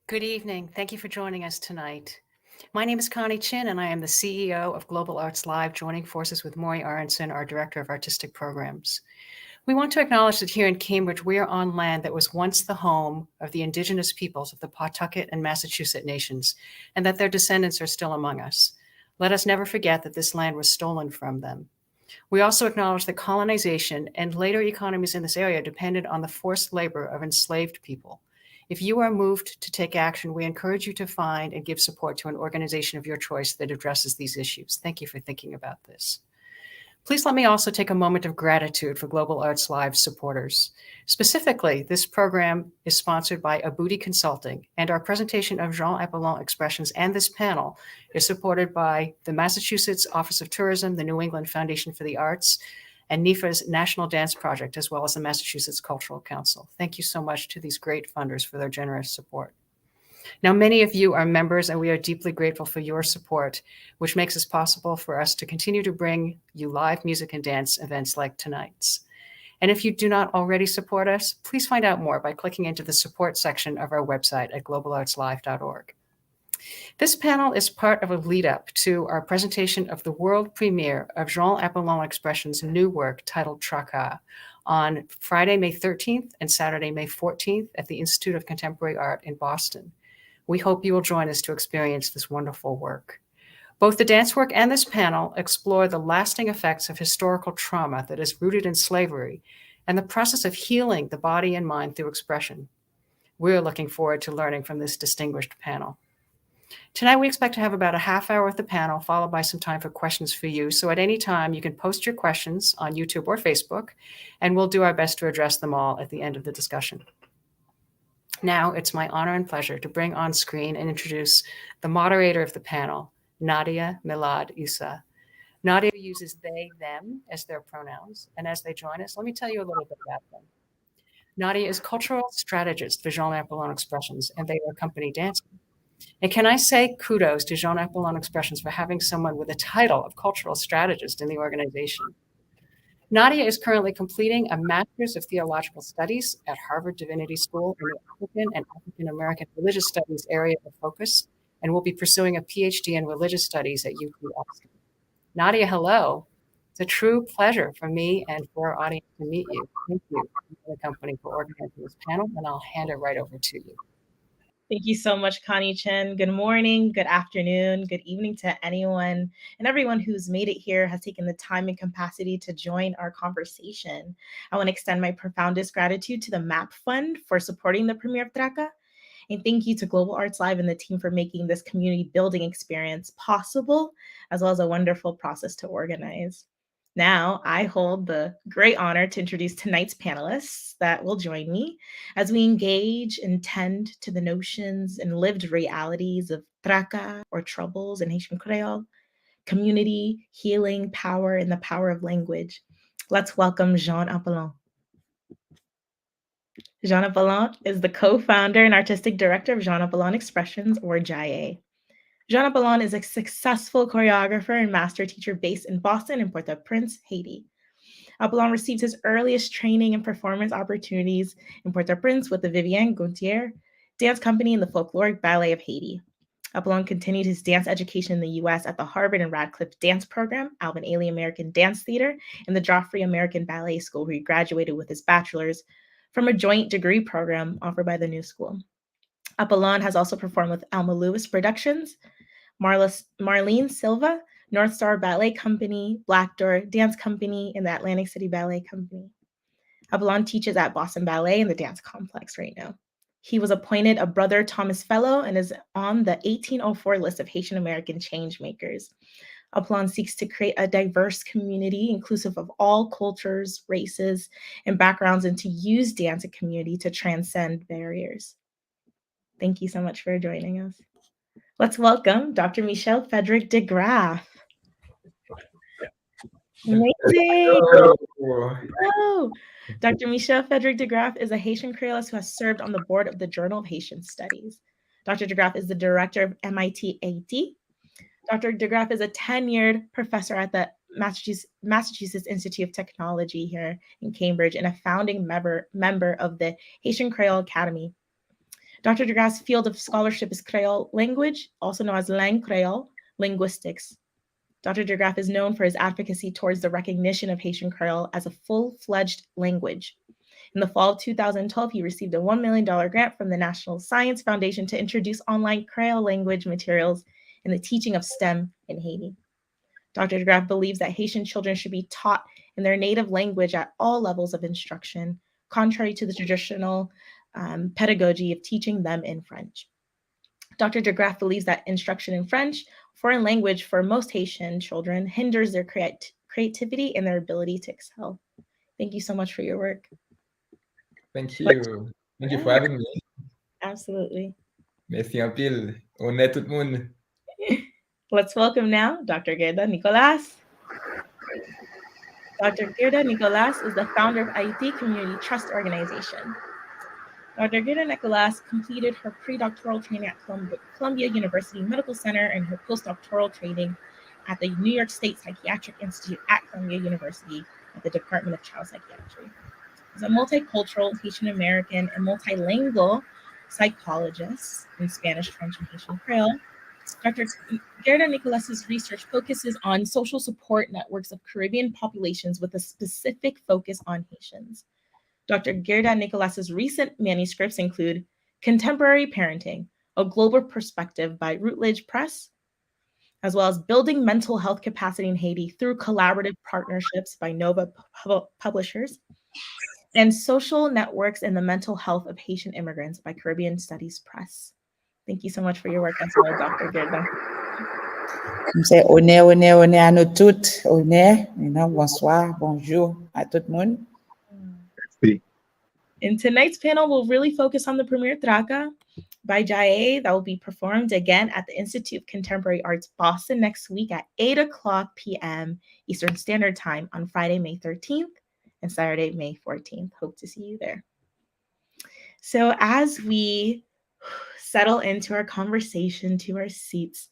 Good evening. Thank you for joining us tonight. My name is Connie Chin, and I am the CEO of Global Arts Live, joining forces with Maury Aronson, our Director of Artistic Programs. We want to acknowledge that here in Cambridge, we are on land that was once the home of the indigenous peoples of the Pawtucket and Massachusetts nations, and that their descendants are still among us. Let us never forget that this land was stolen from them. We also acknowledge that colonization and later economies in this area depended on the forced labor of enslaved people. If you are moved to take action, we encourage you to find and give support to an organization of your choice that addresses these issues. Thank you for thinking about this. Please let me also take a moment of gratitude for Global Arts Live supporters. Specifically, this program is sponsored by Abudi Consulting, and our presentation of Jean Appolon expressions and this panel is supported by the Massachusetts Office of Tourism, the New England Foundation for the Arts, and NEFA's National Dance Project, as well as the Massachusetts Cultural Council. Thank you so much to these great funders for their generous support. Now, many of you are members, and we are deeply grateful for your support, which makes it possible for us to continue to bring you live music and dance events like tonight's. And if you do not already support us, please find out more by clicking into the support section of our website at globalartslive.org. This panel is part of a lead-up to our presentation of the world premiere of Jean Appolon Expression's new work titled Traka on Friday, May 13th and Saturday, May 14th at the Institute of Contemporary Art in Boston. We hope you will join us to experience this wonderful work. Both the dance work and this panel explore the lasting effects of historical trauma that is rooted in slavery and the process of healing the body and mind through expression. We're looking forward to learning from this distinguished panel. Tonight, we expect to have about a half hour with the panel, followed by some time for questions for you. So at any time, you can post your questions on YouTube or Facebook, and we'll do our best to address them all at the end of the discussion. Now, it's my honor and pleasure to bring on screen and introduce the moderator of the panel, Nadia Milad Issa. Nadia uses they, them as their pronouns, and as they join us, let me tell you a little bit about them. Nadia is cultural strategist for Jean Appolon Expressions, and they are company dancers. And can I say kudos to Jean Appolon Expressions for having someone with the title of cultural strategist in the organization. Nadia is currently completing a Master's of Theological Studies at Harvard Divinity School in the African and African American Religious Studies area of focus, and will be pursuing a PhD in Religious Studies at UT Austin. Nadia, hello. It's a true pleasure for me and for our audience to meet you. Thank you for the company for organizing this panel, and I'll hand it right over to you. Thank you so much, Connie Chen. Good morning, good afternoon, good evening to anyone and everyone who's made it here, has taken the time and capacity to join our conversation. I want to extend my profoundest gratitude to the MAP Fund for supporting the premiere of Traka. And thank you to Global Arts Live and the team for making this community building experience possible, as well as a wonderful process to organize. Now, I hold the great honor to introduce tonight's panelists that will join me as we engage and tend to the notions and lived realities of Traka, or troubles in Haitian Kreyòl, community, healing, power, and the power of language. Let's welcome Jean Appolon. Jean Appolon is the co-founder and artistic director of Jean Appolon Expressions, or JAE. Jean Appolon is a successful choreographer and master teacher based in Boston and Port-au-Prince, Haiti. Appolon received his earliest training and performance opportunities in Port-au-Prince with the Vivienne Gauthier Dance Company and the Folkloric Ballet of Haiti. Appolon continued his dance education in the U.S. at the Harvard and Radcliffe Dance Program, Alvin Ailey American Dance Theater, and the Joffrey American Ballet School, where he graduated with his bachelor's from a joint degree program offered by the New School. Appolon has also performed with Alma Lewis Productions, Marlene Silva, North Star Ballet Company, Black Door Dance Company, and the Atlantic City Ballet Company. Appolon teaches at Boston Ballet in the Dance Complex right now. He was appointed a Brother Thomas Fellow and is on the 1804 list of Haitian American changemakers. Appolon seeks to create a diverse community inclusive of all cultures, races, and backgrounds, and to use dance and community to transcend barriers. Thank you so much for joining us. Let's welcome Dr. Michel DeGraff. Amazing. Oh. Dr. Michel DeGraff is a Haitian Creolist who has served on the board of the Journal of Haitian Studies. Dr. DeGraff is the director of MIT-Haiti. Dr. DeGraff is a tenured professor at the Massachusetts Institute of Technology here in Cambridge and a founding member of the Haitian Kreyòl Academy. Dr. DeGraff's field of scholarship is Kreyòl language, also known as langue Kreyòl, linguistics. Dr. DeGraff is known for his advocacy towards the recognition of Haitian Kreyòl as a full-fledged language. In the fall of 2012, he received a $1 million grant from the National Science Foundation to introduce online Kreyòl language materials in the teaching of STEM in Haiti. Dr. DeGraff believes that Haitian children should be taught in their native language at all levels of instruction, contrary to the traditional pedagogy of teaching them in French. Dr. DeGraff believes that instruction in French, foreign language for most Haitian children, hinders their creativity and their ability to excel. Thank you so much for your work. Thank you. Thank you for having me. Absolutely. Merci en pile. On est tout le monde. Let's welcome now Dr. Guerda Nicolas. Dr. Guerda Nicolas is the founder of Haiti Community Trust Organization. Dr. Guerda Nicolas completed her pre-doctoral training at Columbia University Medical Center and her postdoctoral training at the New York State Psychiatric Institute at Columbia University at the Department of Child Psychiatry. As a multicultural Haitian American and multilingual psychologist in Spanish, French, and Haitian Creole, Dr. Guerda Nicolas's research focuses on social support networks of Caribbean populations with a specific focus on Haitians. Dr. Guerda Nicolas's recent manuscripts include Contemporary Parenting, a Global Perspective by Routledge Press, as well as Building Mental Health Capacity in Haiti through Collaborative Partnerships by Nova Publishers, and Social Networks in the Mental Health of Haitian Immigrants by Caribbean Studies Press. Thank you so much for your work as well, Dr. Guerda. C'est honneur à nous toutes. Honneur, bonsoir, bonjour à tout le monde. In tonight's panel, we'll really focus on the premiere Traka by Jaye that will be performed again at the Institute of Contemporary Arts Boston next week at 8:00 p.m. Eastern Standard Time on Friday, May 13th and Saturday, May 14th. Hope to see you there. So as we settle into our conversation, to our seats,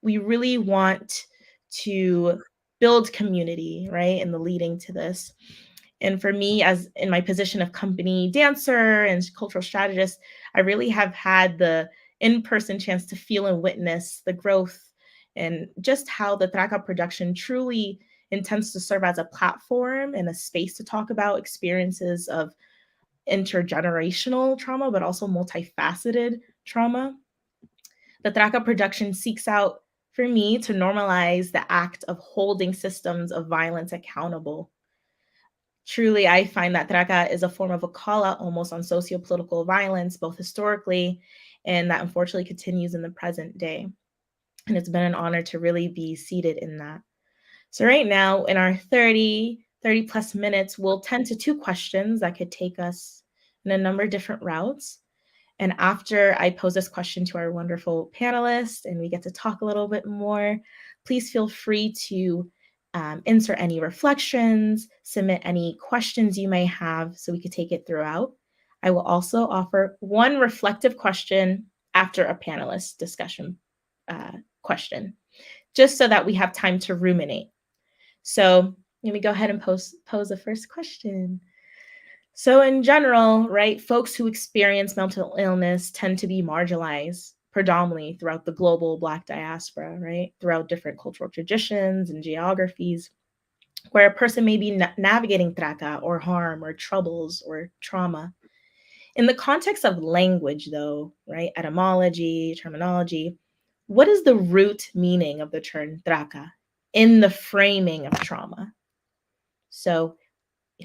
we really want to build community, right, in the leading to this. And for me, as in my position of company dancer and cultural strategist, I really have had the in-person chance to feel and witness the growth and just how the Traka production truly intends to serve as a platform and a space to talk about experiences of intergenerational trauma, but also multifaceted trauma. The Traka production seeks out, for me, to normalize the act of holding systems of violence accountable. Truly, I find that Traka is a form of a call out almost on socio-political violence, both historically and that unfortunately continues in the present day. And it's been an honor to really be seated in that. So right now, in our 30 plus minutes, we'll tend to 2 questions that could take us in a number of different routes. And after I pose this question to our wonderful panelists and we get to talk a little bit more, please feel free to insert any reflections, submit any questions you may have so we could take it throughout. I will also offer one reflective question after a panelist discussion question, just so that we have time to ruminate. So let me go ahead and pose the first question. So in general, right, folks who experience mental illness tend to be marginalized predominantly throughout the global Black diaspora, right, throughout different cultural traditions and geographies, where a person may be navigating traka or harm or troubles or trauma. In the context of language, though, right, etymology, terminology, what is the root meaning of the term traka in the framing of trauma? So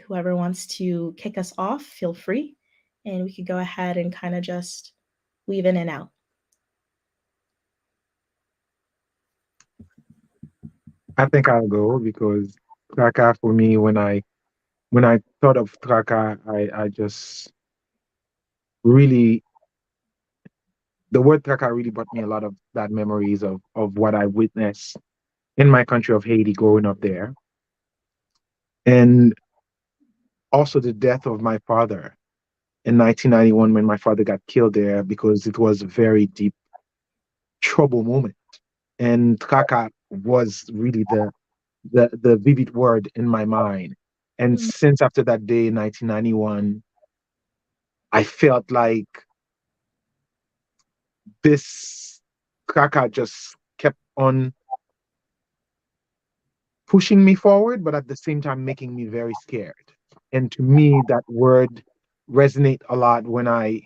whoever wants to kick us off, feel free, and we could go ahead and kind of just weave in and out. I think I'll go because Traka for me, when I thought of Traka, I just really, the word Traka really brought me a lot of bad memories of what I witnessed in my country of Haiti growing up there. And also the death of my father in 1991 when my father got killed there, because it was a very deep trouble moment. And Traka was really the vivid word in my mind. And since after that day in 1991, I felt like this Traka just kept on pushing me forward, but at the same time making me very scared. And to me, that word resonate a lot when I,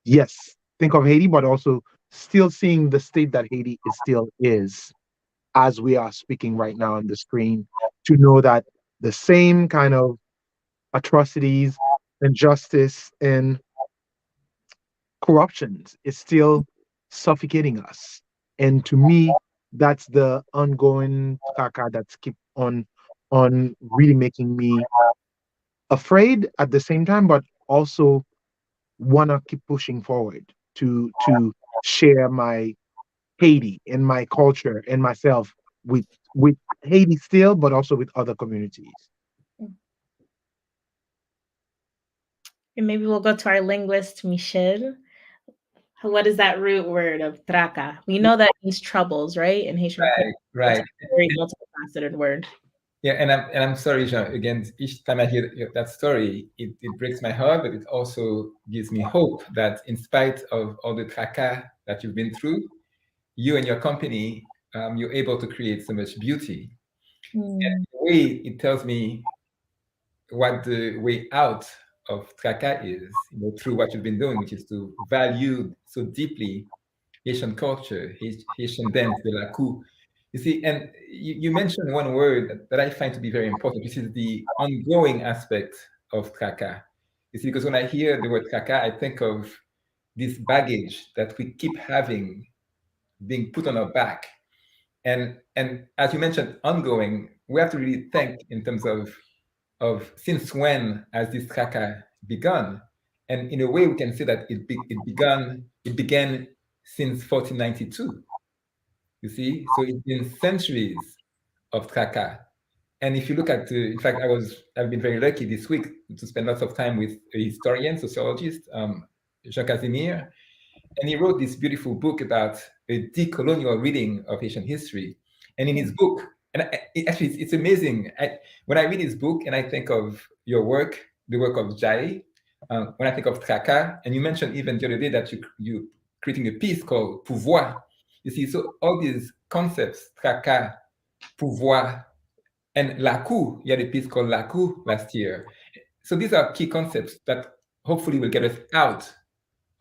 yes, think of Haiti, but also still seeing the state that Haiti is still is as we are speaking right now on the screen, to know that the same kind of atrocities, injustice, and corruptions is still suffocating us. And to me, that's the ongoing Traka that's keep on really making me afraid at the same time, but also wanna keep pushing forward to share my Haiti and my culture and myself with Haiti still, but also with other communities. And maybe we'll go to our linguist, Michel. What is that root word of Traka? We know that means troubles, right? In Haitian culture, Right. it's a very multifaceted word. Yeah, and I'm sorry, Jean. Again, each time I hear that story, it breaks my heart, but it also gives me hope that in spite of all the tracas that you've been through, you and your company, you're able to create so much beauty. And in a way, it tells me what the way out of Traka is, through what you've been doing, which is to value so deeply Haitian culture, Haitian dance, de la coup. You see, and you mentioned one word that I find to be very important, which is the ongoing aspect of Traka. You see, because when I hear the word Traka, I think of this baggage that we keep having being put on our back. And as you mentioned, ongoing, we have to really think in terms of since when has this Traka begun? And in a way, we can say that it began since 1492. You see, so it's been centuries of Traka. And if you look at, in fact, I've been very lucky this week to spend lots of time with a historian, sociologist, Jean Casimir, and he wrote this beautiful book about a decolonial reading of Haitian history. And in his book, and it's amazing. When I read his book and I think of your work, the work of Jai, when I think of Traka, and you mentioned even the other day that you creating a piece called Pouvoir. You see, so all these concepts, Traka, Pouvoir, and Lakou, you had a piece called Lakou last year. So these are key concepts that hopefully will get us out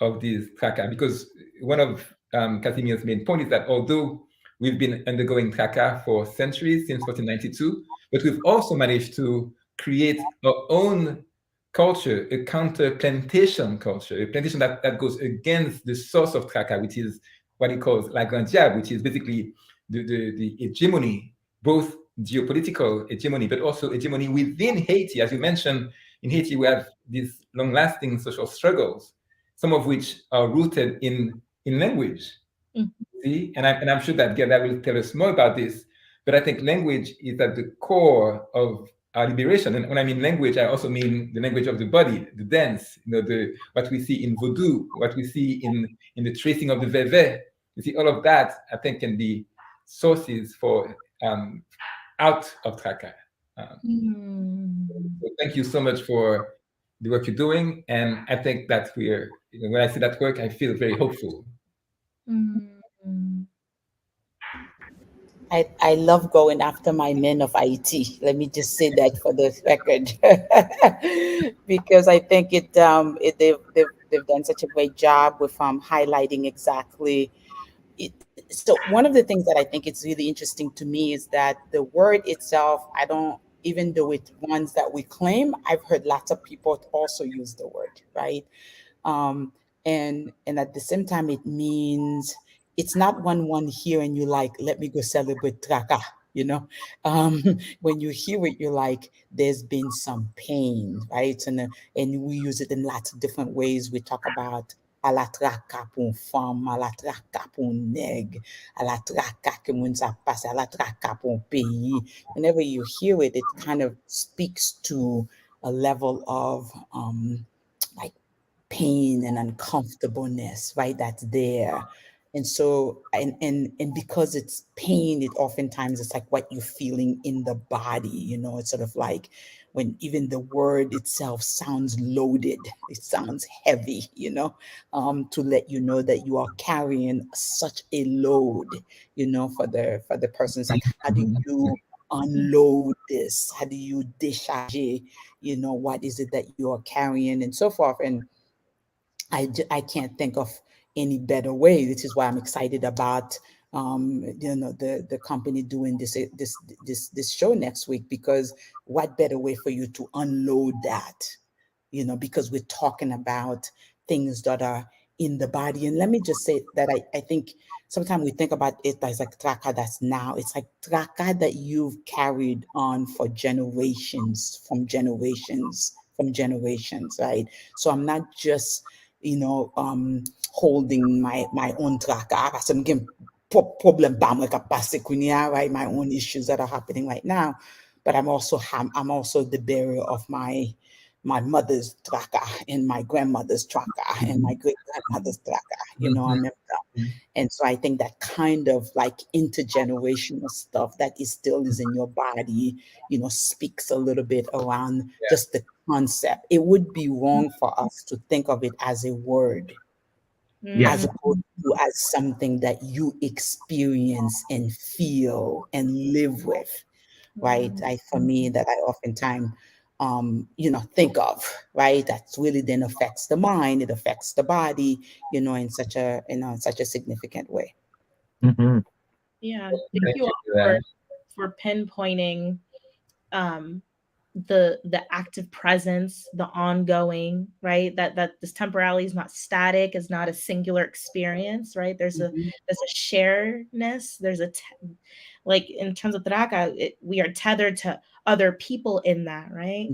of these Traka, because one of Casimir's main point is that although we've been undergoing Traka for centuries, since 1492, but we've also managed to create our own culture, a counter-plantation culture, a plantation that goes against the source of Traka, which is what he calls la Grande Diable, which is basically the hegemony, both geopolitical hegemony, but also hegemony within Haiti. As you mentioned, in Haiti, we have these long-lasting social struggles, some of which are rooted in language. See, and I'm sure that Guerda will tell us more about this. But I think language is at the core of our liberation. And when I mean language, I also mean the language of the body, the dance, what we see in Vodou, what we see in the tracing of the veve. You see, all of that I think can be sources for out of Traka. So thank you so much for the work you're doing, and I think that when I see that work, I feel very hopeful. I love going after my men of IT. Let me just say that for the record, because I think they've done such a great job with highlighting exactly it. So one of the things that I think it's really interesting to me is that the word itself, I don't, even though it's ones that we claim, I've heard lots of people also use the word, right? And at the same time, it means it's not one here and you like, let me go celebrate Traka, you know. When you hear it, you're like, there's been some pain, right? And we use it in lots of different ways. We talk about à la traka pour femme, à la traka pour nègre, à la traka que moun sa passe, à la traka pour pays. Whenever you hear it, it kind of speaks to a level of like pain and uncomfortableness, right? That's there. And so, and because it's pain, it oftentimes it's like what you're feeling in the body, it's sort of like when even the word itself sounds loaded, it sounds heavy, to let you know that you are carrying such a load, for the person's like, how do you unload this? How do you discharge, what is it that you are carrying and so forth. And I can't think of any better way. This is why I'm excited about the company doing this show next week, because what better way for you to unload that, because we're talking about things that are in the body. And let me just say that I think sometimes we think about it as like Traka that's now. It's like Traka that you've carried on for generations, from generations, right? So I'm not just holding my own Traka. Some game problem bam like a pasikunia, right? My own issues that are happening right now. But I'm also the bearer of my mother's Traka and my grandmother's Traka and my great grandmother's Traka, I remember. And so I think that kind of like intergenerational stuff that still is in your body, speaks a little bit around just the concept. It would be wrong for us to think of it as a word, as opposed to as something that you experience and feel and live with, right? For me, that I oftentimes think of, right? That really then affects the mind, it affects the body, in such a significant way. Mm-hmm. Yeah, thank you all for pinpointing the active presence, the ongoing, right? That this temporality is not static, is not a singular experience, right? There's a sharedness. There's like in terms of Traka, we are tethered to other people in that, right?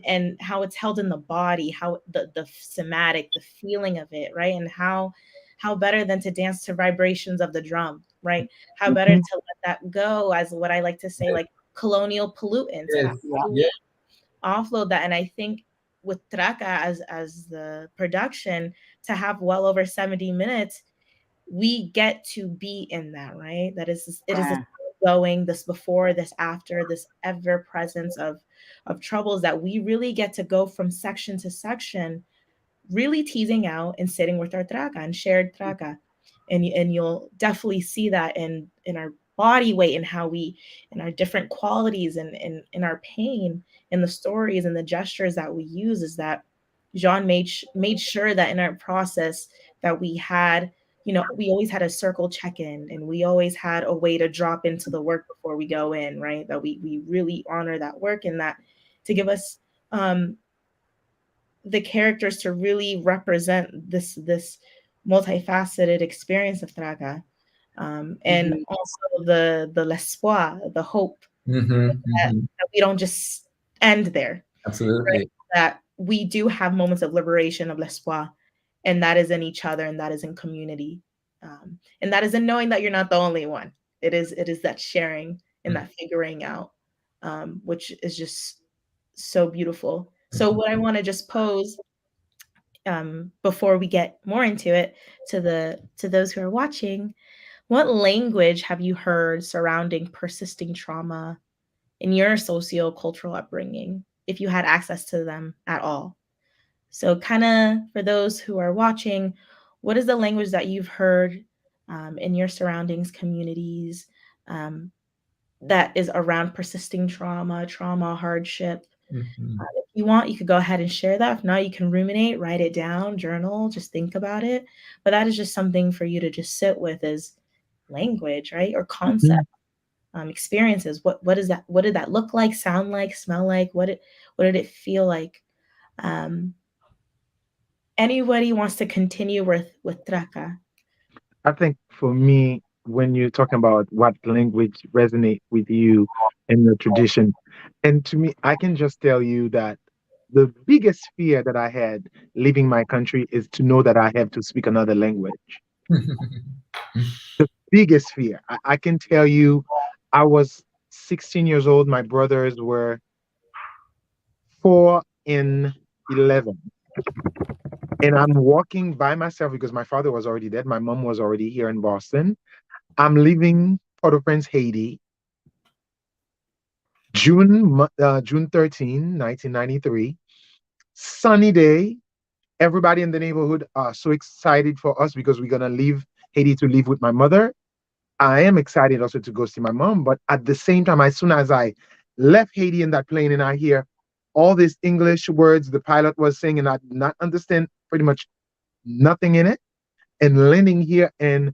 And how it's held in the body, how the somatic, the feeling of it, right? And how better than to dance to vibrations of the drum, right? How better to let that go, as what I like to say, like colonial pollutants, and how we offload that. And I think with Traka as the production, to have well over 70 minutes, we get to be in that, right? That is, it is a going, this before, this after, this ever presence of troubles, that we really get to go from section to section, really teasing out and sitting with our Traka and shared Traka. And you'll definitely see that in our body weight and how we, in our different qualities and in our pain, in the stories and the gestures that we use, is that Jean made sure that in our process that we had, we always had a circle check-in, and we always had a way to drop into the work before we go in, right? That we really honor that work, and that to give us the characters to really represent this multifaceted experience of Traka, and also the l'espoir, the hope, that we don't just end there. Absolutely. Right? That we do have moments of liberation, of l'espoir, and that is in each other, and that is in community, and that is in knowing that you're not the only one. It is that sharing and that figuring out, which is just so beautiful. So what I want to just pose, before we get more into it, to those who are watching, what language have you heard surrounding persisting trauma in your socio-cultural upbringing, if you had access to them at all? So kind of for those who are watching, what is the language that you've heard in your surroundings, communities, that is around persisting trauma, hardship? If you want, you could go ahead and share that. If not, you can ruminate, write it down, journal, just think about it. But that is just something for you to just sit with, as language, right? Or concept, experiences. What is that? What did that look like, sound like, smell like? What did it feel like? Anybody wants to continue with Traka? I think for me, when you're talking about what language resonate with you and your tradition, and to me, I can just tell you that the biggest fear that I had leaving my country is to know that I have to speak another language. The biggest fear. I can tell you, I was 16 years old. My brothers were 4 and 11. and I'm walking by myself because my father was already dead. My mom was already here in Boston. I'm leaving Port-au-Prince, Haiti, June 13, 1993. Sunny day. Everybody in the neighborhood are so excited for us because we're gonna leave Haiti to live with my mother. I am excited also to go see my mom, but at the same time, as soon as I left Haiti in that plane and I hear all these English words the pilot was saying and I did not understand pretty much nothing in it, and landing here and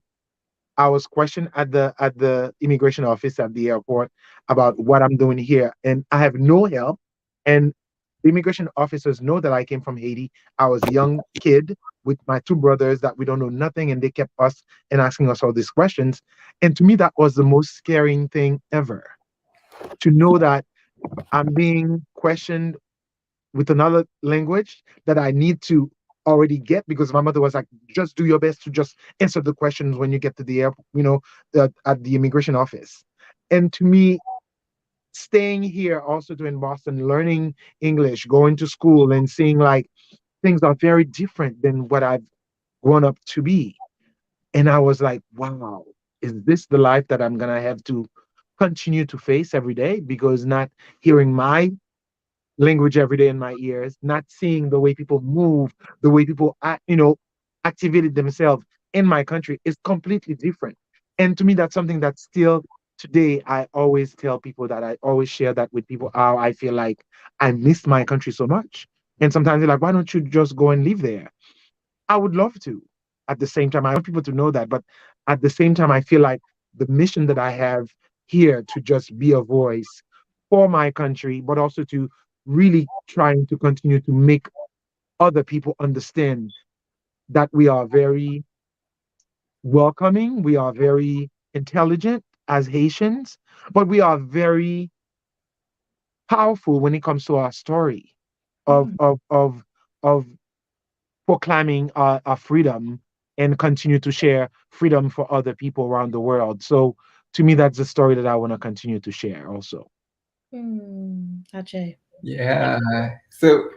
I was questioned at the immigration office at the airport about what I'm doing here, and I have no help. And the immigration officers know that I came from Haiti. I was a young kid with my two brothers that we don't know nothing, and they kept us and asking us all these questions. And to me, that was the most scaring thing ever. To know that I'm being questioned with another language that I need to already get because my mother was like, just do your best to just answer the questions when you get to the airport, at the immigration office. And to me, staying here also to in Boston, learning English, going to school and seeing like things are very different than what I've grown up to be. And I was like, wow, is this the life that I'm gonna have to continue to face every day? Because not hearing my language every day in my ears, not seeing the way people move, the way people activated themselves in my country is completely different. And to me, that's something that still today I always tell people that I always share that with people how I feel like I miss my country so much. And sometimes they're like, why don't you just go and live there? I would love to. At the same time, I want people to know that, but at the same time, I feel like the mission that I have here to just be a voice for my country, but also to really trying to continue to make other people understand that we are very welcoming, we are very intelligent as Haitians, but we are very powerful when it comes to our story of proclaiming our freedom and continue to share freedom for other people around the world. So to me, that's the story that I want to continue to share also. Ajay. Yeah. So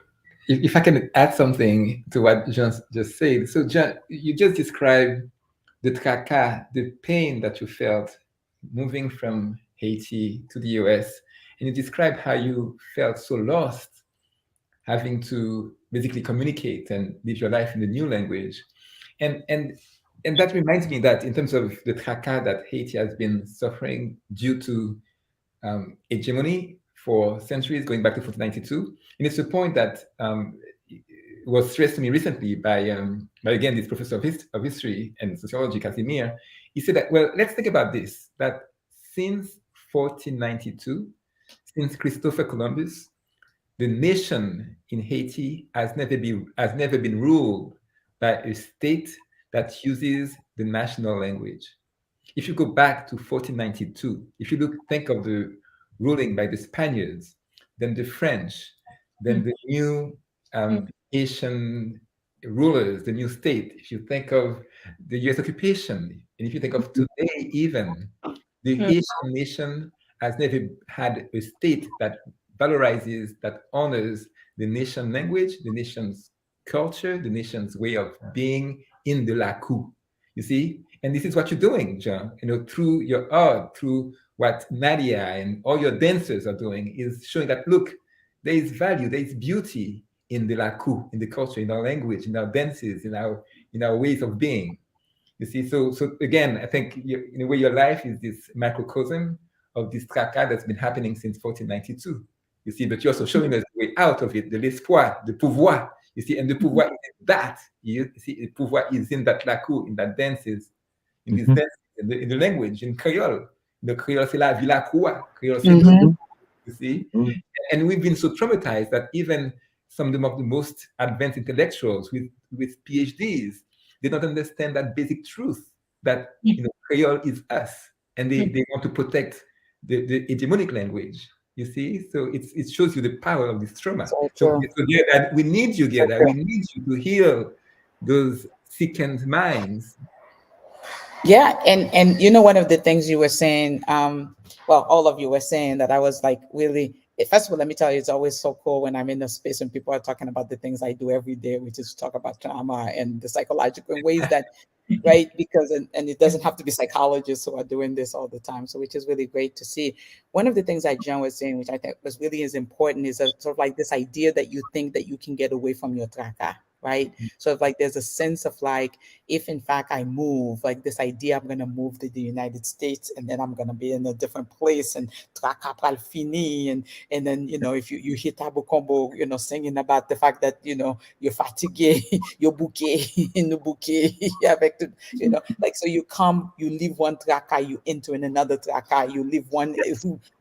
if I can add something to what Jean just said. So Jean, you just described the traka, the pain that you felt moving from Haiti to the US. And you described how you felt so lost having to basically communicate and live your life in the new language. And that reminds me that in terms of the traka that Haiti has been suffering due to hegemony for centuries, going back to 1492. And it's a point that was stressed to me recently by again, this professor of history and sociology, Casimir. He said that, well, let's think about this, that since 1492, since Christopher Columbus, the nation in Haiti has never been ruled by a state that uses the national language. If you go back to 1492, if you think of the ruling by the Spaniards, then the French, then the new Haitian rulers, the new state, if you think of the US occupation, and if you think of today even, the Haitian nation has never had a state that valorizes, that honors the nation language, the nation's culture, the nation's way of being in the laku. You see? And this is what you're doing, John, through your art, through what Nadia and all your dancers are doing, is showing that, look, there is value, there is beauty in the laku, in the culture, in our language, in our dances, in our ways of being. You see, so again, I think in a way your life is this microcosm of this traka that's been happening since 1492. You see, but you're also showing us the way out of it, the l'espoir, the pouvoir. You see, and the pouvoir is that. You see, the pouvoir is in that laku, in that dances, in these dances, in the language, in Kreyòl. The Kreyòl, c'est la vie la croix. Kreyòl, c'est nous. You see? And we've been so traumatized that even some of the most advanced intellectuals with PhDs, they don't understand that basic truth that Kreyòl is us, and they want to protect the hegemonic language. You see, so it shows you the power of this trauma. So Guerda, we need you, Guerda. We need you to heal those sickened minds. Yeah, and one of the things you were saying, well, all of you were saying that I was like really First of all, let me tell you, it's always so cool when I'm in a space and people are talking about the things I do every day, which is talk about trauma and the psychological ways that, right? Because, and it doesn't have to be psychologists who are doing this all the time. So, which is really great to see. One of the things that John was saying, which I think was really is important, is sort of like this idea that you think that you can get away from your traka, right? So like there's a sense of like, if in fact I move, like this idea I'm going to move to the United States and then I'm going to be in a different place and traka pral fini, and then, you know, if you hit Abu Combo, you know, singing about the fact that, you know, you're fatigué, you're bouquet, in the bouquet, you know, like, so you come, you leave one traka, you enter in another traka, you leave one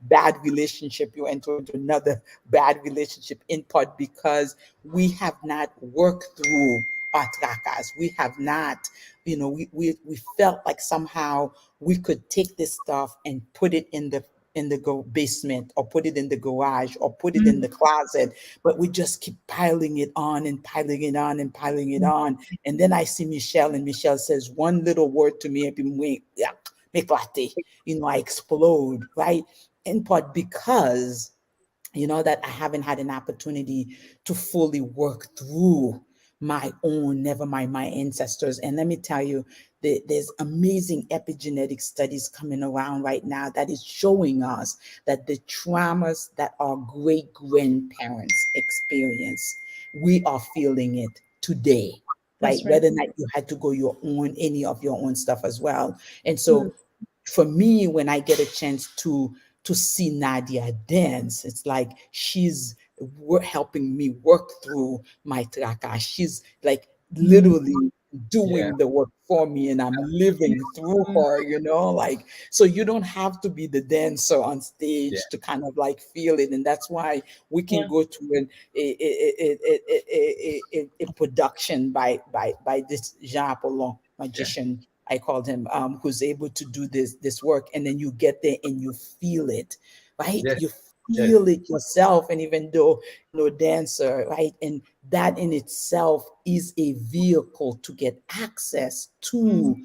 bad relationship, you enter into another bad relationship, in part because we have not worked through our trakas. We have not, you know, we felt like somehow we could take this stuff and put it in the basement, or put it in the garage, or put it in the closet, but we just keep piling it on and piling it on and piling it on. And then I see Michel, and Michel says one little word to me, you know, I explode, right? In part because, you know, that I haven't had an opportunity to fully work through my own, never mind my ancestors. And let me tell you, there's amazing epigenetic studies coming around right now that is showing us that the traumas that our great grandparents experience, we are feeling it today, right? That's right. Whether or not you had to go your own, any of your own stuff as well. And so for me, when I get a chance to see Nadia dance, it's like she's helping me work through my traka. She's like literally doing the work for me, and I'm living through her, you know, like, so you don't have to be the dancer on stage to kind of like feel it. And that's why we can go to a production by this Jean Appolon magician, I called him, who's able to do this work, and then you get there and you feel it, right? You feel it yourself, and even though no dancer, right? And that in itself is a vehicle to get access to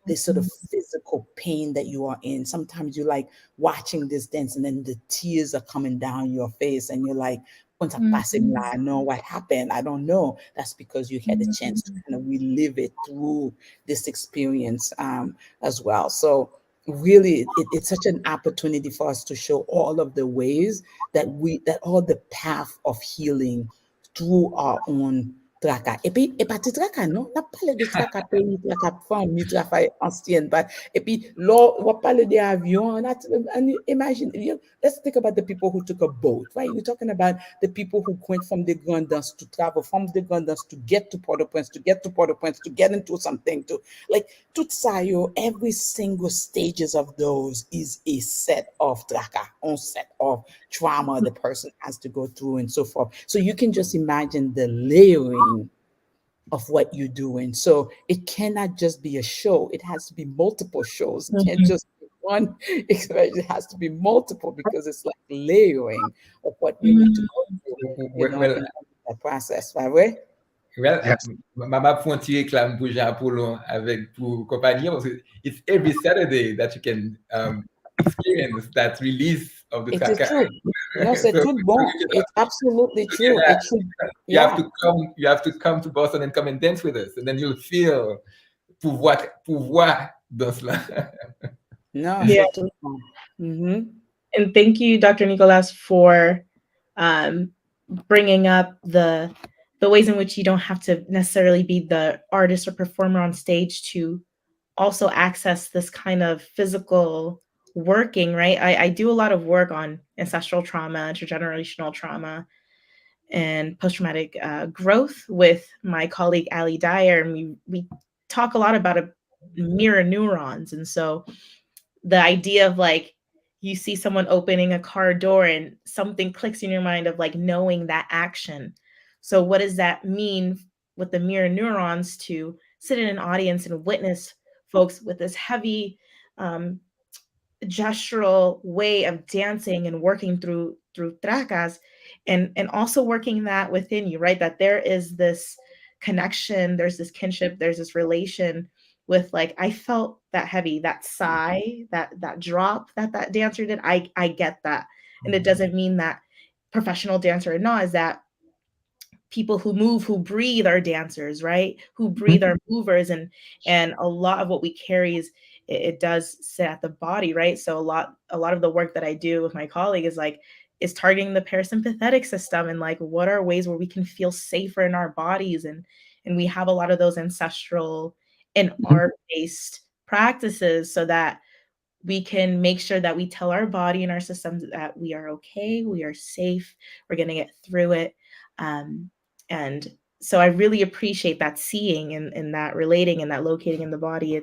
the sort of physical pain that you are in. Sometimes you're like watching this dance, and then the tears are coming down your face, and you're like, I know what happened. I don't know. That's because you had a chance to kind of relive it through this experience as well. So really, it's such an opportunity for us to show all of the ways that all the path of healing through our own traka. Et puis, et pas de traka, non? On a parlé de traka pays, traka famille, traka ancienne, et puis, là, on parle des avions, and imagine, let's think about the people who took a boat, right? We're talking about the people who went from the Grandans to travel from the Grandans to get to Port-au-Prince, to get into something, to like, tout ça, every single stages of those is a set of traka, a set of trauma the person has to go through and so forth. So you can just imagine the layering of what you're doing. So it cannot just be a show. It has to be multiple shows. It can't just be one. It has to be multiple, because it's like layering of what we need to go through, you know, in that process, right? Well, Mama Fonti réclame pour Jean Appolon avec pour compagnie, parce que it's every Saturday that you can experience that release of the traka. It is true. No, c'est tout bon. It's absolutely true. It should. You have to come to Boston and come and dance with us, and then you'll feel pouvoir dans cela. No, c'est tout bon. And thank you, Dr. Nicolas, for bringing up the ways in which you don't have to necessarily be the artist or performer on stage to also access this kind of physical working, right? I do a lot of work on ancestral trauma, intergenerational trauma, and post-traumatic growth with my colleague, Ali Dyer. And we talk a lot about mirror neurons. And so the idea of like, you see someone opening a car door and something clicks in your mind of like knowing that action. So what does that mean with the mirror neurons to sit in an audience and witness folks with this heavy gestural way of dancing and working through trakas, and also working that within you, right? That there is this connection, there's this kinship, there's this relation with like, I felt that heavy, that sigh, that drop that dancer did. I get that. And it doesn't mean that professional dancer or not, is that people who move, who breathe are dancers, right? Who breathe are movers, and a lot of what we carry is it does sit at the body, right? So a lot of the work that I do with my colleague is targeting the parasympathetic system, and like what are ways where we can feel safer in our bodies, and we have a lot of those ancestral and art-based practices so that we can make sure that we tell our body and our systems that we are okay, we are safe, we're going to get through it. And so I really appreciate that seeing and that relating and that locating in the body.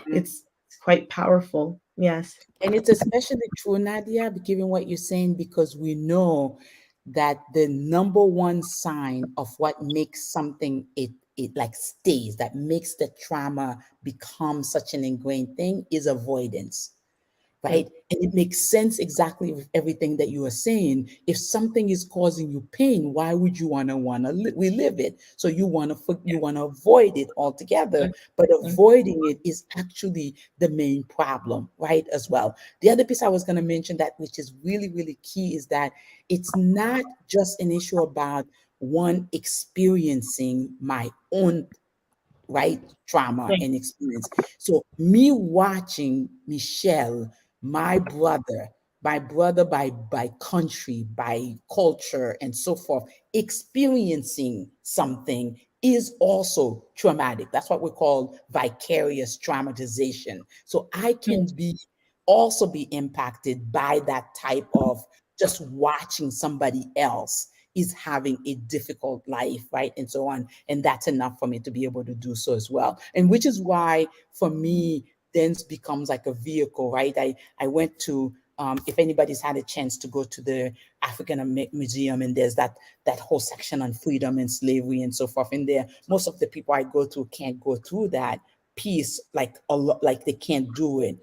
It's quite powerful. Yes. And it's especially true, Nadia, given what you're saying, because we know that the number one sign of what makes something it like stays, that makes the trauma become such an ingrained thing, is avoidance. Right. And it makes sense exactly with everything that you are saying. If something is causing you pain, why would you want to relive it? So you want to avoid it altogether. But avoiding it is actually the main problem, right? As well. The other piece I was going to mention, that which is really, really key, is that it's not just an issue about one experiencing my own trauma and experience. So me watching Michel, my brother by country, by culture, and so forth, experiencing something is also traumatic. That's what we call vicarious traumatization. So I can also be impacted by that type of just watching somebody else is having a difficult life, right? And so on. And that's enough for me to be able to do so as well. And which is why, for me, dance becomes like a vehicle, right? I went to, if anybody's had a chance to go to the African Museum, and there's that whole section on freedom and slavery and so forth in there. Most of the people I go to can't go through that piece like they can't do it.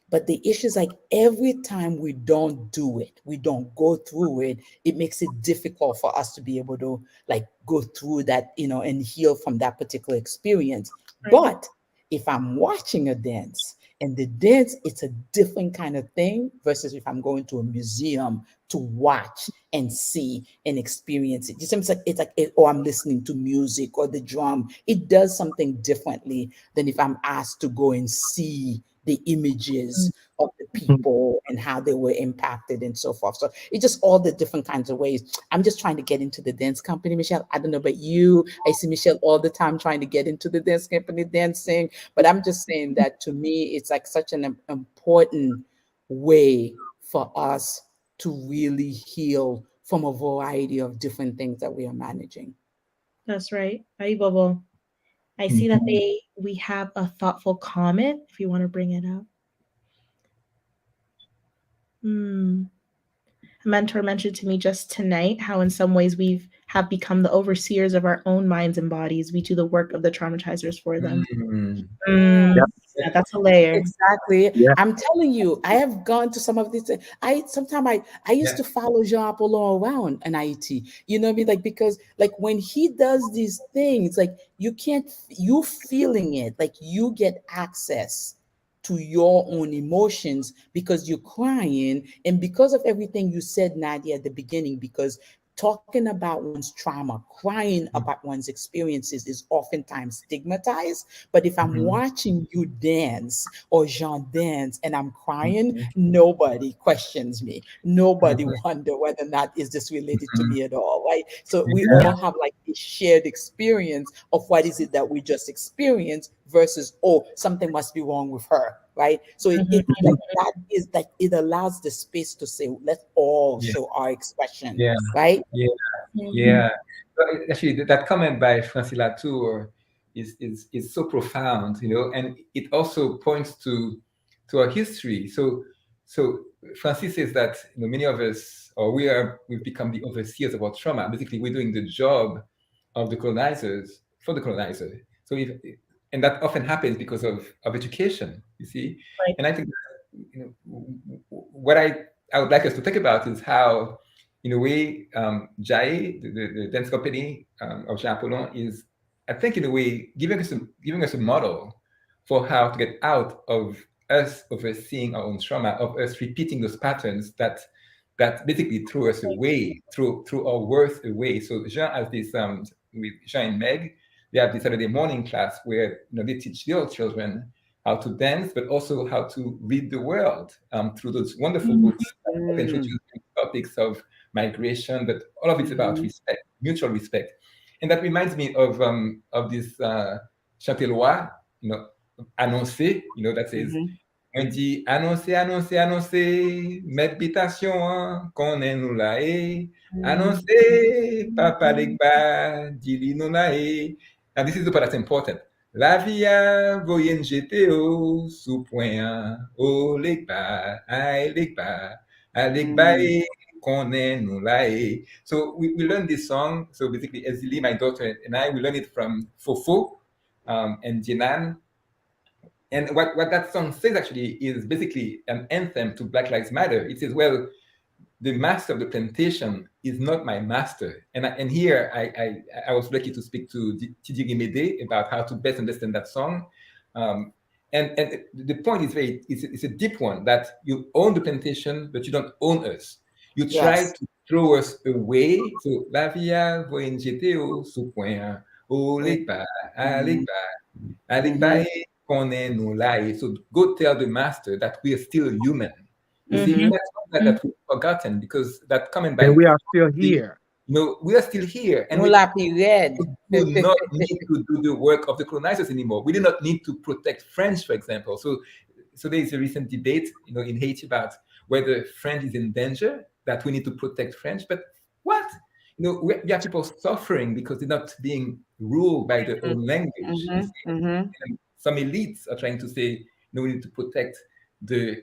But the issue is, like, every time we don't do it, we don't go through it, it makes it difficult for us to be able to like go through that, and heal from that particular experience. Right. But if I'm watching a dance, and the dance, it's a different kind of thing versus if I'm going to a museum to watch and see and experience it. Or I'm listening to music or the drum. It does something differently than if I'm asked to go and see the images of the people and how they were impacted and so forth. So it's just all the different kinds of ways. I'm just trying to get into the dance company, Michel. I don't know about you. I see Michel all the time trying to get into the dance company, dancing. But I'm just saying that to me, it's like such an important way for us to really heal from a variety of different things that we are managing. That's right. Hi, Bobo. I see that we have a thoughtful comment, if you want to bring it up. A mentor mentioned to me just tonight how in some ways we have become the overseers of our own minds and bodies. We do the work of the traumatizers for them. Yeah, that's a layer. Exactly. Yeah. I'm telling you, I have gone to some of these. I used to follow Jean Appolon around in Haiti. You know what I mean? Like, because like when he does these things, like you feeling it, like you get access to your own emotions because you're crying. And because of everything you said, Nadia, at the beginning, because talking about one's trauma, crying about one's experiences is oftentimes stigmatized. But if I'm watching you dance or Jean dance and I'm crying, nobody questions me. Nobody wonder whether or not is this related to me at all, right? So we all have like a shared experience of what is it that we just experienced versus, oh, something must be wrong with her. Right. So it allows the space to say, let's all show our expression. Yeah. Right. Yeah. Yeah. Actually, that comment by Francis Latour is so profound, and it also points to our history. So Francis says that many of us, or we've become the overseers of our trauma. Basically, we're doing the job of the colonizers for the colonizer. So and that often happens because of education, you see. Right. And I think what I would like us to think about is how, in a way, JAE, the dance company of Jean Appolon, is, I think, in a way, giving us a model for how to get out of us overseeing our own trauma, of us repeating those patterns that that basically throw us away, throw our worth away. So Jean has this with Jean and Meg, they have this Saturday morning class where they teach little children how to dance, but also how to read the world through those wonderful books that introduce topics of migration, but all of it's about respect, mutual respect. And that reminds me of this Chantelois, annoncé, that says, on dit annoncer, annoncer, annoncer, méditation, qu'on est nous là, annoncer, papa legba, dili nous là. Now this is the part that's important. La via voyen GTO, sous point, o legba, ai legba, a legba, qu'on est nous là. So we learned this song. So basically, Ezili, my daughter, and I, we learned it from Fofo and Jinan. And what that song says actually is basically an anthem to Black Lives Matter. It says, well, the master of the plantation is not my master. And here I was lucky to speak to Tidiri Mede about how to best understand that song. And the point is it's a deep one, that you own the plantation, but you don't own us. You try to throw us away. So, la via voyen GTO, sous point, o legba, a legba, so go tell the master that we are still human. You see, that's not that we've forgotten, because that comment by and we are still here. We are still here, and we do not need to do the work of the colonizers anymore. We do not need to protect French, for example. So there is a recent debate, in Haiti about whether French is in danger, that we need to protect French. But what? We have people suffering because they're not being ruled by their own language. Some elites are trying to say, we need to protect the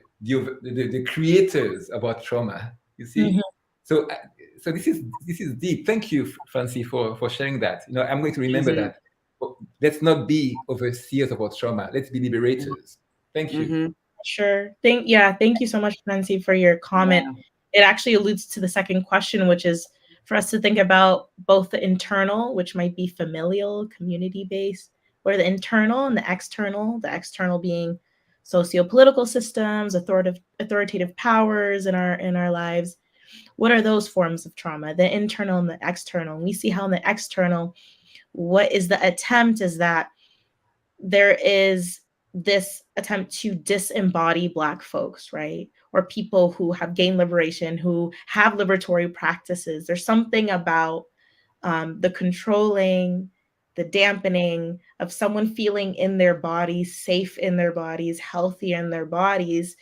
creators of our trauma. You see, so this is deep. Thank you, Francie, for sharing that. I'm going to remember that. Let's not be overseers of our trauma. Let's be liberators. Thank you. Sure. Thank you so much, Francie, for your comment. It actually alludes to the second question, which is for us to think about both the internal, which might be familial, community-based, or the internal and the external being socio-political systems, authoritative powers in our lives. What are those forms of trauma? The internal and the external. And we see how in the external, what is the attempt is that there is this attempt to disembody Black folks, right? Or people who have gained liberation, who have liberatory practices. There's something about the controlling, the dampening of someone feeling in their bodies, safe in their bodies, healthy in their bodies.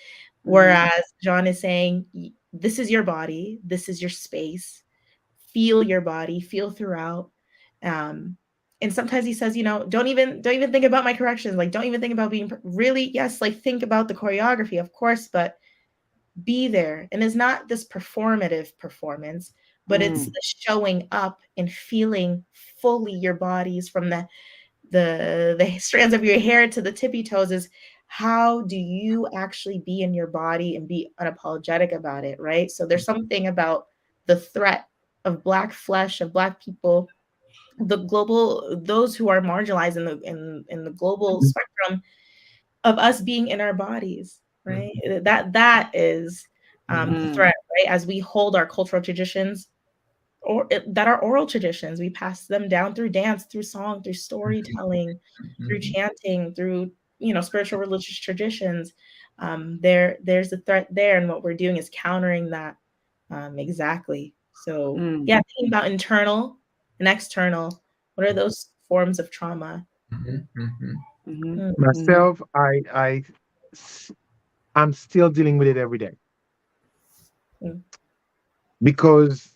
Whereas John is saying, this is your body, this is your space, feel your body, feel throughout. And sometimes he says, don't even think about my corrections. Like, don't even think about being really, yes, like think about the choreography, of course, but be there. And it's not this performative performance, but it's the showing up and feeling fully your bodies from the strands of your hair to the tippy toes. Is how do you actually be in your body and be unapologetic about it, right? So there's something about the threat of Black flesh, of Black people, those who are marginalized in the global spectrum, of us being in our bodies, right? That is the threat, right? As we hold our cultural traditions, that are oral traditions, we pass them down through dance, through song, through storytelling, through chanting, through spiritual religious traditions. There's a threat there, and what we're doing is countering that exactly. So thinking about internal and external, what are those forms of trauma? Myself, I'm still dealing with it every day, because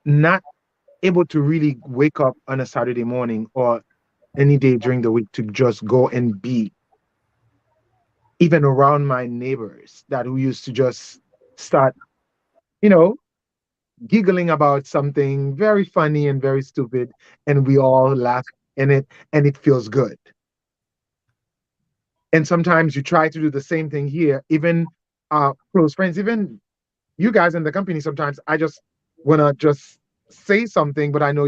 not able to really wake up on a Saturday morning or any day during the week to just go and be even around my neighbors that who used to just start, giggling about something very funny and very stupid, and we all laugh in it, and it feels good. And sometimes you try to do the same thing here, even close friends, even you guys in the company. Sometimes I just want to just say something, but I know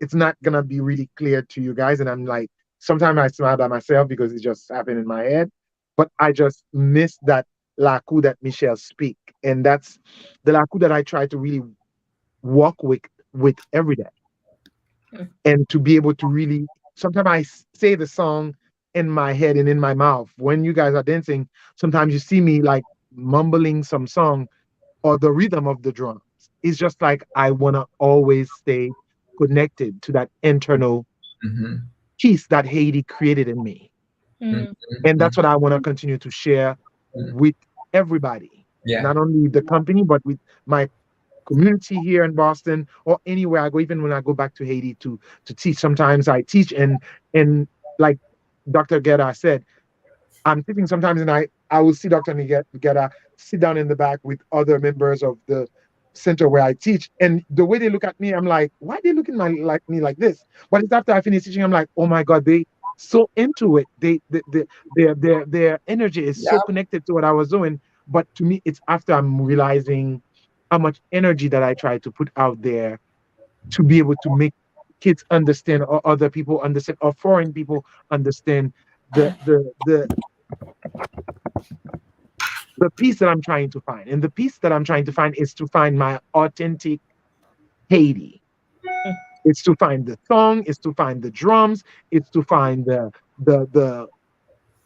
it's not going to be really clear to you guys. And I'm like, sometimes I smile by myself because it just happened in my head, but I just miss that Laku that Michel speak, and that's the Laku that I try to really walk with every day, and to be able to really. Sometimes say the song in my head and in my mouth. When you guys are dancing, sometimes you see me like mumbling some song or the rhythm of the drums. It's just like I want to always stay connected to that internal Mhm. peace that Haiti created in me. Mhm. And that's Mhm. what I want to continue to share Mhm. with everybody, Yeah. not only the company, but with my community here in Boston or anywhere I go, even when I go back to Haiti to teach. Sometimes I teach and like Dr. Guerda said, I'm teaching sometimes, and I will see Dr. Guerda sit down in the back with other members of the center where I teach, and the way they look at me, I'm like, why are they looking like me like this? But it's after I finish teaching, I'm like, oh my God, they so into it. Their energy is so Yeah. connected to what I was doing. But to me, it's after I'm realizing how much energy that I try to put out there to be able to make kids understand or other people understand or foreign people understand the the the the piece that I'm trying to find. And the piece that I'm trying to find is to find my authentic Haiti. It's to find the song, it's to find the drums, it's to find the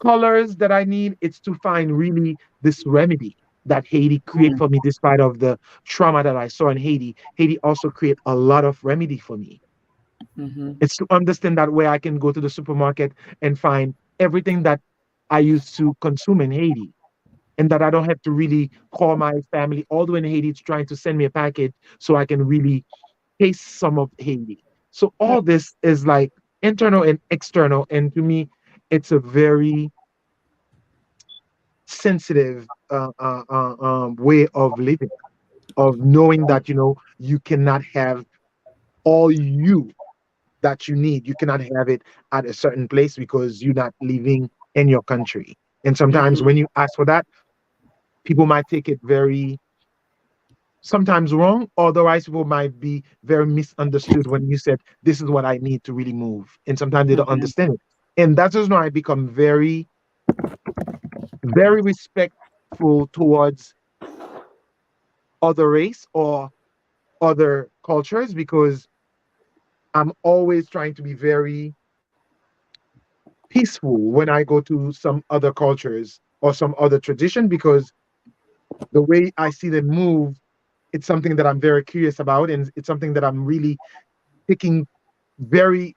colors that I need. It's to find really this remedy that Haiti create for me, despite of the trauma that I saw in Haiti. Haiti also create a lot of remedy for me. Mm-hmm. It's to understand that way I can go to the supermarket and find everything that I used to consume in Haiti, and that I don't have to really call my family all the way in Haiti to trying to send me a package so I can really taste some of Haiti. So all this is like internal and external, and to me, it's a very sensitive way of living, of knowing that you cannot have all you that you need. You cannot have it at a certain place because you're not living in your country. And sometimes when you ask for that, people might take it very sometimes wrong. Otherwise, people might be very misunderstood when you said, this is what I need to really move. And sometimes they don't Mm-hmm. understand it. And that's just why I become very, very respectful towards other race or other cultures, because I'm always trying to be very peaceful when I go to some other cultures or some other tradition, because the way I see them move, it's something that I'm very curious about, and it's something that I'm really taking very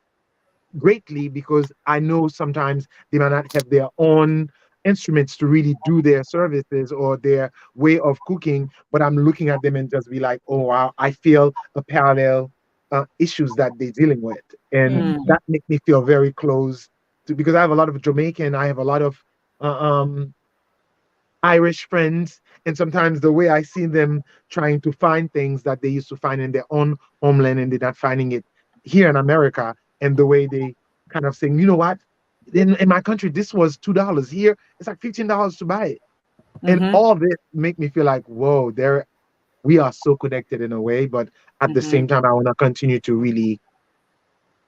greatly, because I know sometimes they might not have their own instruments to really do their services or their way of cooking, but I'm looking at them and just be like, oh wow, I feel a parallel issues that they're dealing with, and that makes me feel very close to, because I have a lot of Jamaican, I have a lot of uh, um Irish friends, and sometimes the way I see them trying to find things that they used to find in their own homeland and they're not finding it here in America, and the way they kind of saying, you know what, in my country this was $2. Here it's like $15 to buy it. And Mm-hmm. all this make me feel like, whoa, there we are so connected in a way, but at the Mm-hmm. same time, I want to continue to really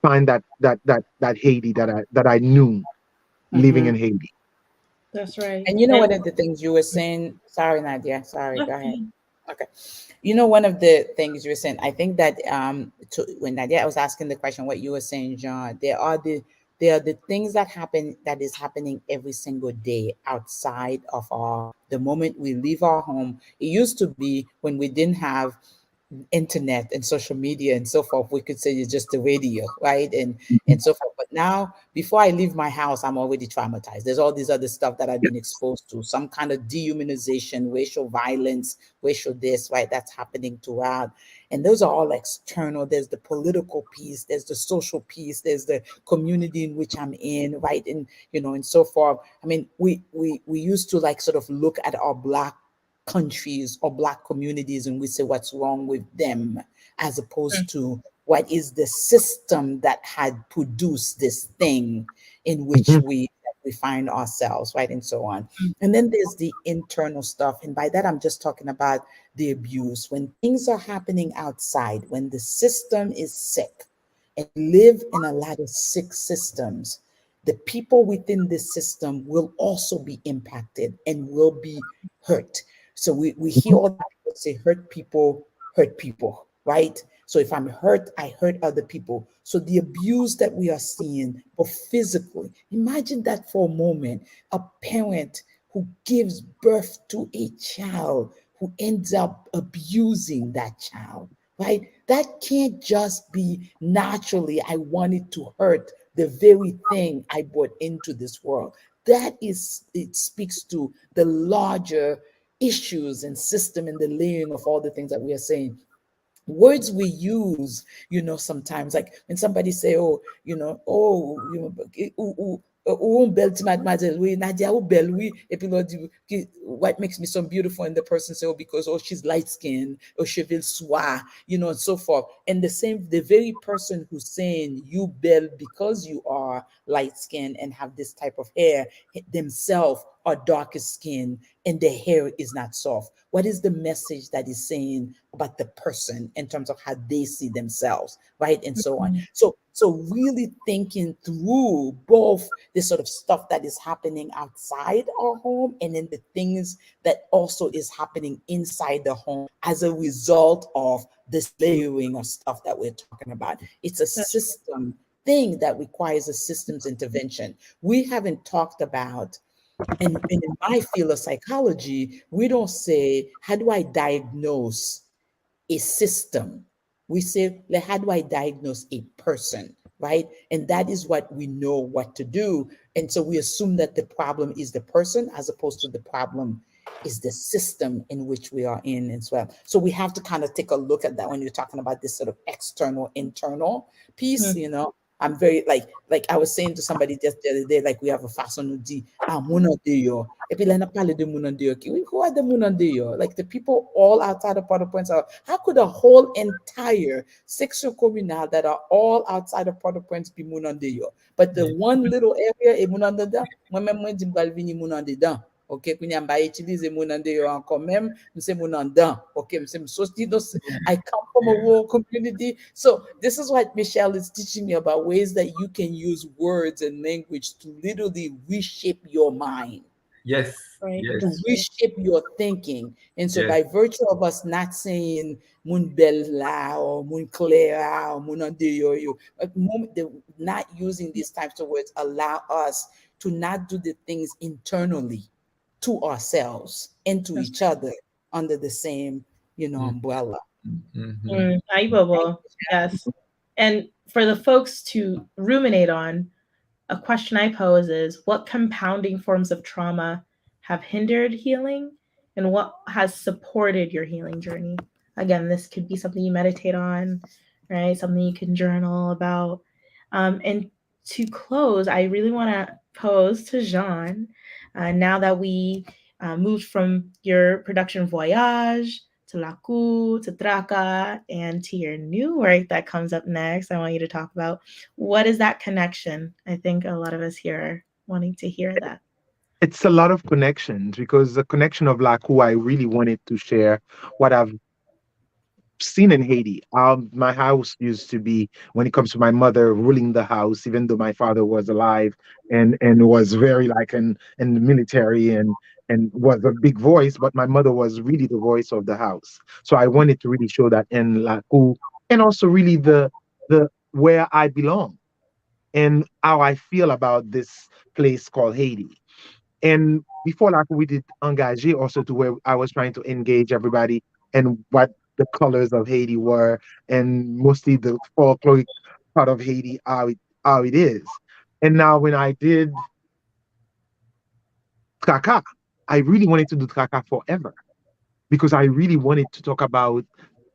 find that Haiti that I knew living Mm-hmm. in Haiti. That's right. And you know, And one of the things you were saying, sorry, Nadia, sorry, go ahead. okay. Okay. You know, one of the things you were saying, I think that when Nadia was asking the question, what you were saying, John, there are the things that happen that is happening every single day outside of the moment we leave our home. It used to be when we didn't have internet and social media and so forth, we could say it's just the radio, right? And so forth. But now, before I leave my house, I'm already traumatized. There's all these other stuff that I've been exposed to, some kind of dehumanization, racial violence, racial this, right? That's happening throughout. And those are all external. There's the political piece, there's the social piece, there's the community in which I'm in, right? And and so forth. I mean, we used to like sort of look at our black countries or black communities and we say what's wrong with them, as opposed to what is the system that had produced this thing in which Mhm. we find ourselves, right? And so on. And then there's the internal stuff, and by that I'm just talking about the abuse. When things are happening outside, when the system is sick, and live in a lot of sick systems, the people within this system will also be impacted and will be hurt. So we hear all the people say hurt people, right? So if I'm hurt, I hurt other people. So the abuse that we are seeing, but physically, imagine that for a moment, a parent who gives birth to a child who ends up abusing that child, right? That can't just be naturally, I wanted to hurt the very thing I brought into this world. That is, it speaks to the larger issues and system and the layering of all the things that we are saying. Words we use, sometimes, like when somebody say, oh, ou belle ti mademoiselle, oui, Nadia, ou belle, oui. Et puis, what makes me so beautiful? And the person say, oh, because, oh, she's light skinned, or cheveux soie, and so forth. And the very person who's saying you belle because you are light skinned and have this type of hair, themselves are darker skin and their hair is not soft. What is the message that is saying about the person in terms of how they see themselves, right? And so on. So really thinking through both the sort of stuff that is happening outside our home and then the things that also is happening inside the home as a result of this layering of stuff that we're talking about. It's a system thing that requires a systems intervention. We haven't talked about, and in my field of psychology, we don't say, how do I diagnose a system? We say, how do I diagnose a person, right? And that is what we know what to do. And so we assume that the problem is the person as opposed to the problem is the system in which we are in as well. So we have to kind of take a look at that when you're talking about this sort of external, internal piece, I'm very like I was saying to somebody just the other day, like we have a façon nous dit, moun an deyo. Et puis là, on a parlé de moun an deyo. Who are the moun an deyo? Like the people all outside of Port-au-Prince how could a whole entire section communal that are all outside of Port-au-Prince be moun an deyo? But the one little area, e moun an dedan, moi-même, moi, di m'bal vini moun an dedan. OK, kwenye mba utilize moun an deyo encore même, mse moun an dan. OK, mse msosti dos. I come from a rural community. So this is what Michel is teaching me about, ways that you can use words and language to literally reshape your mind. Yes. Right. Yes. To reshape your thinking. And so by virtue of us not saying moun bel la or moun clear or moun ande yo, not using these types of words allow us to not do the things internally to ourselves and to each other under the same, umbrella. Yes. And for the folks to ruminate on, a question I pose is, what compounding forms of trauma have hindered healing and what has supported your healing journey? Again, this could be something you meditate on, right? Something you can journal about. And to close, I really want to pose to Jean, now that we moved from your production Voyage to Laku, to Traka, and to your new work that comes up next. I want you to talk about, what is that connection? I think a lot of us here are wanting to hear that. It's a lot of connections, because the connection of Laku, I really wanted to share what I've seen in Haiti. My house used to be, when it comes to my mother ruling the house, even though my father was alive and was very like in the military and was a big voice, but my mother was really the voice of the house. So I wanted to really show that in Laku, and also really the where I belong and how I feel about this place called Haiti. And before Laku, we did Engagé also, to where I was trying to engage everybody and what the colors of Haiti were, and mostly the folkloric part of Haiti, how it is. And now when I did Traka, I really wanted to do Traka forever, because I really wanted to talk about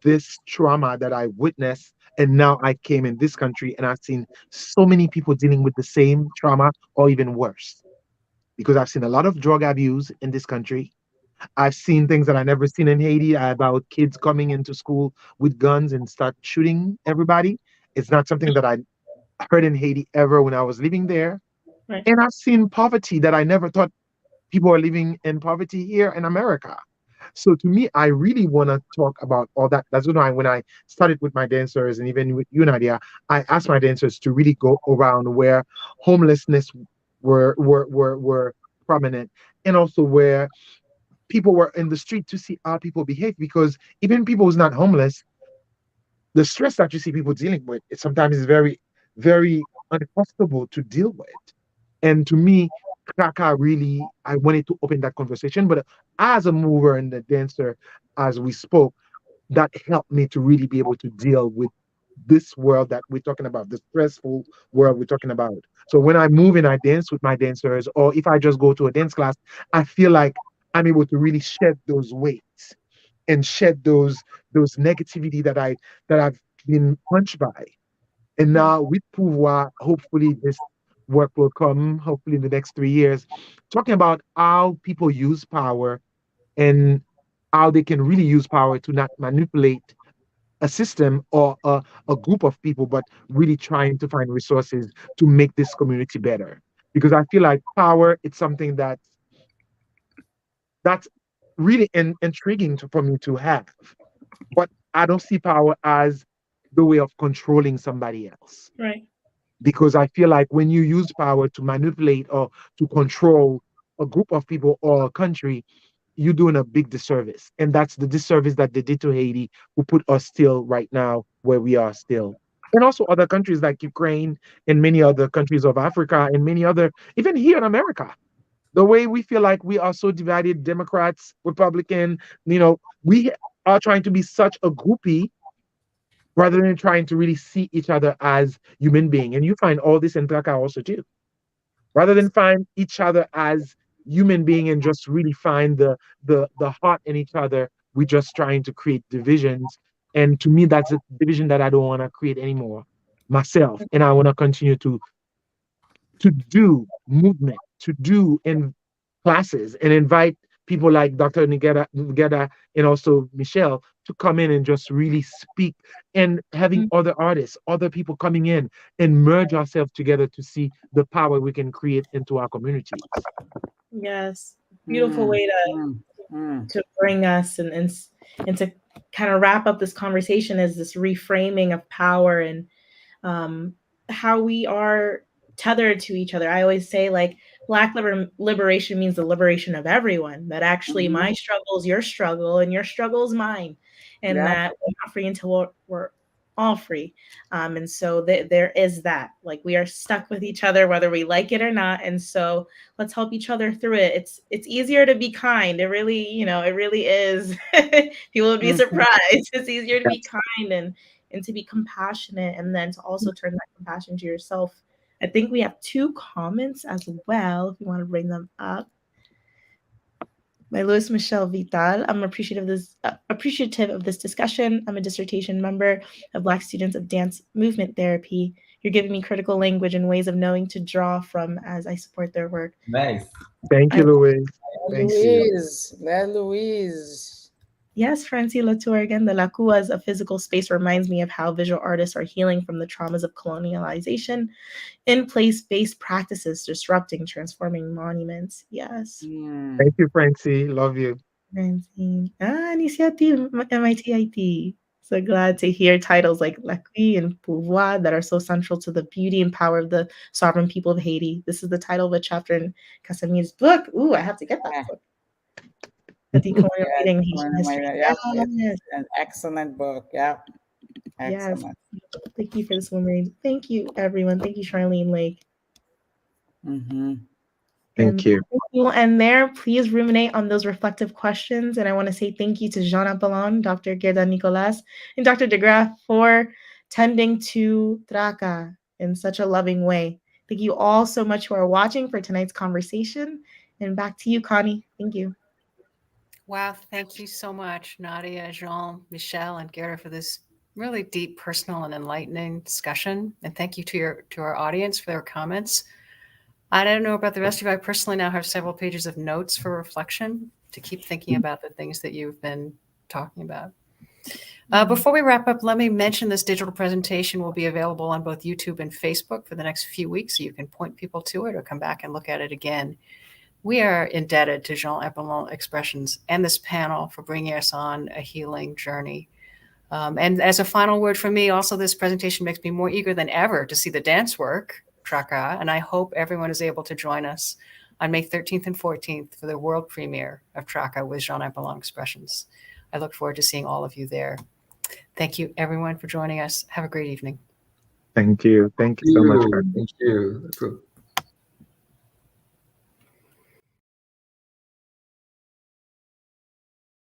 this trauma that I witnessed. And now I came in this country and I've seen so many people dealing with the same trauma or even worse, because I've seen a lot of drug abuse in this country. I've seen things that I never seen in Haiti about kids coming into school with guns and start shooting everybody. It's not something that I heard in Haiti ever when I was living there. Right. And I've seen poverty that I never thought people are living in poverty here in America. So to me, I really want to talk about all that. That's why when I started with my dancers and even with you, Nadia, I asked my dancers to really go around where homelessness were prominent, and also where people were in the street to see how people behave. Because even people who's not homeless, the stress that you see people dealing with, it sometimes is very, very uncomfortable to deal with. And to me, Kraka really, I wanted to open that conversation. But as a mover and a dancer, as we spoke, that helped me to really be able to deal with this world that we're talking about, the stressful world we're talking about. So when I move and I dance with my dancers, or if I just go to a dance class, I feel like I'm able to really shed those weights and shed those negativity that I've been punched by. And now with Pouvoir, hopefully this work will come, hopefully in the next 3 years, talking about how people use power and how they can really use power to not manipulate a system or a group of people, but really trying to find resources to make this community better. Because I feel like power, it's something that's really intriguing for me to have. But I don't see power as the way of controlling somebody else. Right. Because I feel like when you use power to manipulate or to control a group of people or a country, you're doing a big disservice. And that's the disservice that they did to Haiti, who put us still right now where we are still. And also other countries like Ukraine and many other countries of Africa and many other, even here in America. The way we feel like we are so divided, Democrats, Republican, we are trying to be such a groupie rather than trying to really see each other as human being. And you find all this in Traka also too. Rather than find each other as human being and just really find the heart in each other, we're just trying to create divisions. And to me, that's a division that I don't want to create anymore myself. And I want to continue to do movement, to do in classes and invite people like Dr. Guerda and also Michel to come in and just really speak, and having other artists, other people coming in and merge ourselves together to see the power we can create into our communities. Yes. Beautiful way to bring us and to kind of wrap up this conversation is this reframing of power and how we are tethered to each other. I always say, like, Black liberation means the liberation of everyone, that actually my struggle is your struggle and your struggle is mine, and that we're not free until we're all free. And so there is that, like, we are stuck with each other whether we like it or not, and so let's help each other through it. It's easier to be kind. It really, it really is. People would be surprised. It's easier to be kind and to be compassionate, and then to also turn that compassion to yourself. I think we have 2 comments as well, if you want to bring them up. By Louis Michel Vital. I'm appreciative of this discussion. I'm a dissertation member of Black Students of Dance Movement Therapy. You're giving me critical language and ways of knowing to draw from as I support their work. Nice. Thank you, Louise. Thank you. Louise. Yes, Francie Latour again. The Lakua as a physical space reminds me of how visual artists are healing from the traumas of colonialization in place-based practices, disrupting, transforming monuments. Yes. Thank you, Francie. Love you. Francine. Initiative MIT-Haiti. So glad to hear titles like L'Acquis and Pouvoir that are so central to the beauty and power of the sovereign people of Haiti. This is the title of a chapter in Casimir's book. Ooh, I have to get that book. The Decolonial Reading Haitian History. It's an excellent book. Yeah. Excellent. Yes. Thank you for this one, Marie. Thank you, everyone. Thank you, Charlene Lake. Thank you. We'll end there. Please ruminate on those reflective questions. And I want to say thank you to Jean Appolon, Dr. Guerda Nicolas, and Dr. DeGraff for tending to Traka in such a loving way. Thank you all so much who are watching for tonight's conversation. And back to you, Connie. Thank you. Wow, thank you so much, Nadia, Jean, Michel, and Guerda, for this really deep, personal, and enlightening discussion. And thank you to our audience for their comments. I don't know about the rest of you. I personally now have several pages of notes for reflection to keep thinking about the things that you've been talking about. Before we wrap up, let me mention this digital presentation will be available on both YouTube and Facebook for the next few weeks, so you can point people to it or come back and look at it again. We are indebted to Jean Appolon Expressions and this panel for bringing us on a healing journey. And as a final word from me, also this presentation makes me more eager than ever to see the dance work, Traka, and I hope everyone is able to join us on May 13th and 14th for the world premiere of Traka with Jean Appolon Expressions. I look forward to seeing all of you there. Thank you, everyone, for joining us. Have a great evening. Thank you. Thank you so much. Thank you.